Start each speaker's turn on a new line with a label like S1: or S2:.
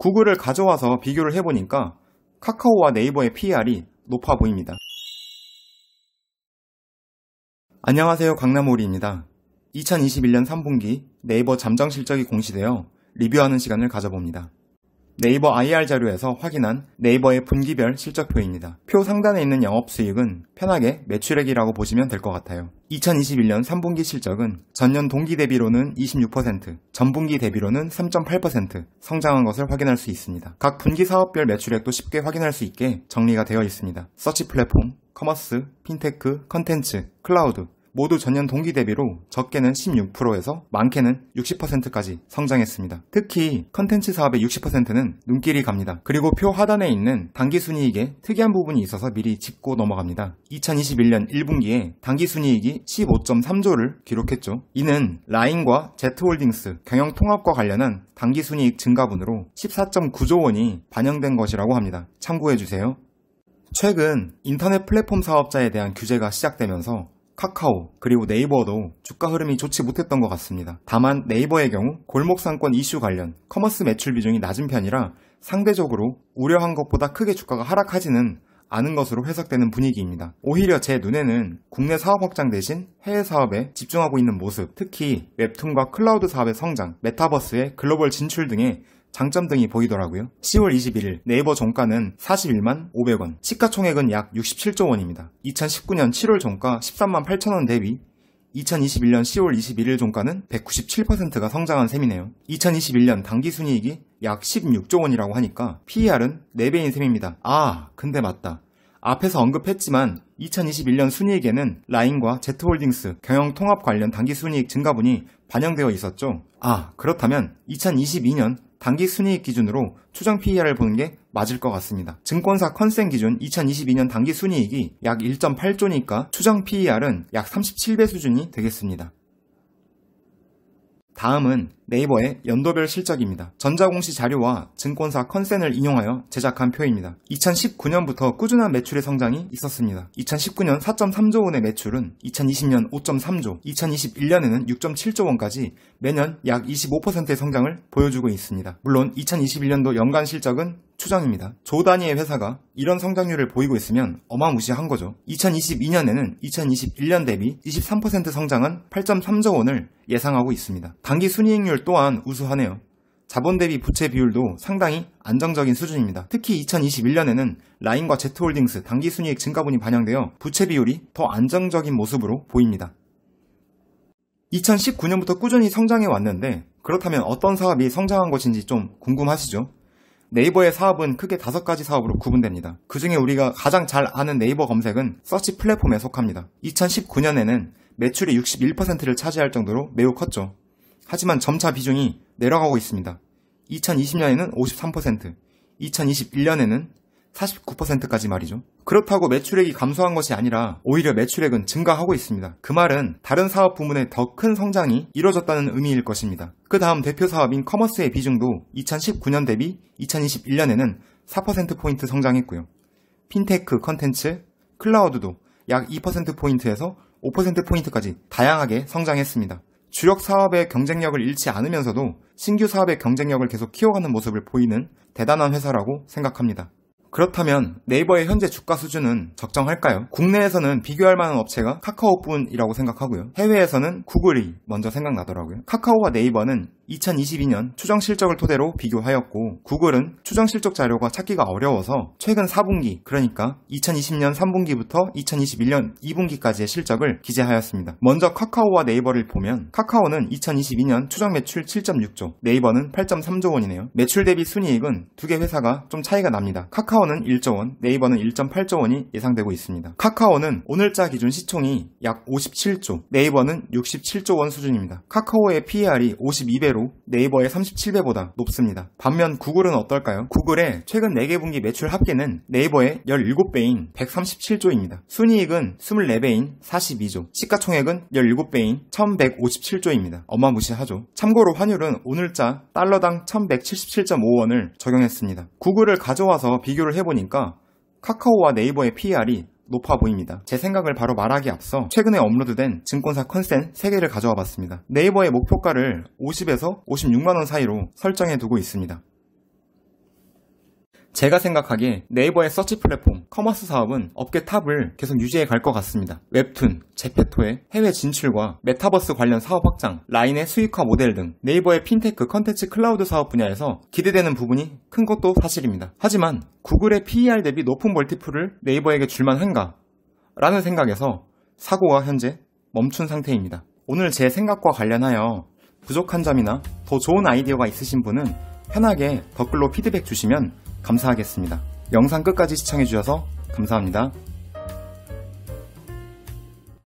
S1: 구글을 가져와서 비교를 해보니까 카카오와 네이버의 PER이 높아 보입니다. 안녕하세요, 강남오리입니다. 2021년 3분기 네이버 잠정 실적이 공시되어 리뷰하는 시간을 가져봅니다. 네이버 IR 자료에서 확인한 네이버의 분기별 실적표입니다. 표 상단에 있는 영업수익은 편하게 매출액이라고 보시면 될 것 같아요. 2021년 3분기 실적은 전년 동기 대비로는 26%, 전분기 대비로는 3.8% 성장한 것을 확인할 수 있습니다. 각 분기 사업별 매출액도 쉽게 확인할 수 있게 정리가 되어 있습니다. 서치 플랫폼, 커머스, 핀테크, 컨텐츠, 클라우드 모두 전년 동기 대비로 적게는 16%에서 많게는 60%까지 성장했습니다. 특히 컨텐츠 사업의 60%는 눈길이 갑니다. 그리고 표 하단에 있는 당기순이익에 특이한 부분이 있어서 미리 짚고 넘어갑니다. 2021년 1분기에 당기순이익이 15.3조를 기록했죠. 이는 라인과 Z홀딩스 경영통합과 관련한 당기순이익 증가분으로 14.9조 원이 반영된 것이라고 합니다. 참고해주세요. 최근 인터넷 플랫폼 사업자에 대한 규제가 시작되면서 카카오 그리고 네이버도 주가 흐름이 좋지 못했던 것 같습니다. 다만 네이버의 경우 골목상권 이슈 관련 커머스 매출 비중이 낮은 편이라 상대적으로 우려한 것보다 크게 주가가 하락하지는 않은 것으로 해석되는 분위기입니다. 오히려 제 눈에는 국내 사업 확장 대신 해외 사업에 집중하고 있는 모습, 특히 웹툰과 클라우드 사업의 성장, 메타버스의 글로벌 진출 등의 장점 등이 보이더라고요. 10월 21일 네이버 종가는 41만 500원, 시가총액은 약 67조 원입니다. 2019년 7월 종가 13만 8천원 대비 2021년 10월 21일 종가는 197%가 성장한 셈이네요. 2021년 당기순이익이 약 16조 원이라고 하니까 PER은 4배인 셈입니다. 근데 맞다. 앞에서 언급했지만 2021년 순이익에는 라인과 Z홀딩스 경영통합 관련 당기순이익 증가분이 반영되어 있었죠. 그렇다면 2022년 당기순이익 기준으로 추정 PER을 보는 게 맞을 것 같습니다. 증권사 컨센 기준 2022년 당기순이익이 약 1.8조니까 추정 PER은 약 37배 수준이 되겠습니다. 다음은 네이버의 연도별 실적입니다. 전자공시 자료와 증권사 컨센을 인용하여 제작한 표입니다. 2019년부터 꾸준한 매출의 성장이 있었습니다. 2019년 4.3조 원의 매출은 2020년 5.3조, 2021년에는 6.7조 원까지 매년 약 25%의 성장을 보여주고 있습니다. 물론 2021년도 연간 실적은 추정입니다. 조 단위의 회사가 이런 성장률을 보이고 있으면 어마무시한 거죠. 2022년에는 2021년 대비 23% 성장한 8.3조 원을 예상하고 있습니다. 당기순이익률 또한 우수하네요. 자본 대비 부채 비율도 상당히 안정적인 수준입니다. 특히 2021년에는 라인과 Z홀딩스 당기순이익 증가분이 반영되어 부채 비율이 더 안정적인 모습으로 보입니다. 2019년부터 꾸준히 성장해 왔는데 그렇다면 어떤 사업이 성장한 것인지 좀 궁금하시죠? 네이버의 사업은 크게 5가지 사업으로 구분됩니다. 그 중에 우리가 가장 잘 아는 네이버 검색은 서치 플랫폼에 속합니다. 2019년에는 매출이 61%를 차지할 정도로 매우 컸죠. 하지만 점차 비중이 내려가고 있습니다. 2020년에는 53%, 2021년에는 49%까지 말이죠. 그렇다고 매출액이 감소한 것이 아니라 오히려 매출액은 증가하고 있습니다. 그 말은 다른 사업 부문의 더 큰 성장이 이뤄졌다는 의미일 것입니다. 그 다음 대표 사업인 커머스의 비중도 2019년 대비 2021년에는 4%포인트 성장했고요. 핀테크, 컨텐츠, 클라우드도 약 2%포인트에서 5%포인트까지 다양하게 성장했습니다. 주력 사업의 경쟁력을 잃지 않으면서도 신규 사업의 경쟁력을 계속 키워가는 모습을 보이는 대단한 회사라고 생각합니다. 그렇다면 네이버의 현재 주가 수준은 적정할까요? 국내에서는 비교할 만한 업체가 카카오뿐이라고 생각하고요. 해외에서는 구글이 먼저 생각나더라고요. 카카오와 네이버는 2022년 추정 실적을 토대로 비교하였고 구글은 추정 실적 자료가 찾기가 어려워서 최근 4분기 그러니까 2020년 3분기부터 2021년 2분기까지의 실적을 기재하였습니다. 먼저 카카오와 네이버를 보면 카카오는 2022년 추정 매출 7.6조, 네이버는 8.3조 원이네요. 매출 대비 순이익은 두 개 회사가 좀 차이가 납니다. 카카오는 1조 원, 네이버는 1.8조 원이 예상되고 있습니다. 카카오는 오늘자 기준 시총이 약 57조, 네이버는 67조 원 수준입니다. 카카오의 PER이 52배로 네이버의 37배보다 높습니다. 반면 구글은 어떨까요? 구글의 최근 4개 분기 매출 합계는 네이버의 17배인 137조입니다. 순이익은 24배인 42조, 시가총액은 17배인 1157조입니다. 어마무시하죠. 참고로 환율은 오늘자 달러당 1177.5원을 적용했습니다. 구글을 가져와서 비교를 해보니까 카카오와 네이버의 PER이 높아 보입니다. 제 생각을 바로 말하기 앞서 최근에 업로드된 증권사 컨센 3개를 가져와 봤습니다. 네이버의 목표가를 50에서 56만원 사이로 설정해 두고 있습니다. 제가 생각하기에 네이버의 서치 플랫폼, 커머스 사업은 업계 탑을 계속 유지해 갈 것 같습니다. 웹툰, 제페토의 해외 진출과 메타버스 관련 사업 확장, 라인의 수익화 모델 등 네이버의 핀테크 컨텐츠 클라우드 사업 분야에서 기대되는 부분이 큰 것도 사실입니다. 하지만 구글의 PER 대비 높은 멀티플을 네이버에게 줄만한가? 라는 생각에서 사고가 현재 멈춘 상태입니다. 오늘 제 생각과 관련하여 부족한 점이나 더 좋은 아이디어가 있으신 분은 편하게 댓글로 피드백 주시면 감사하겠습니다. 영상 끝까지 시청해주셔서 감사합니다.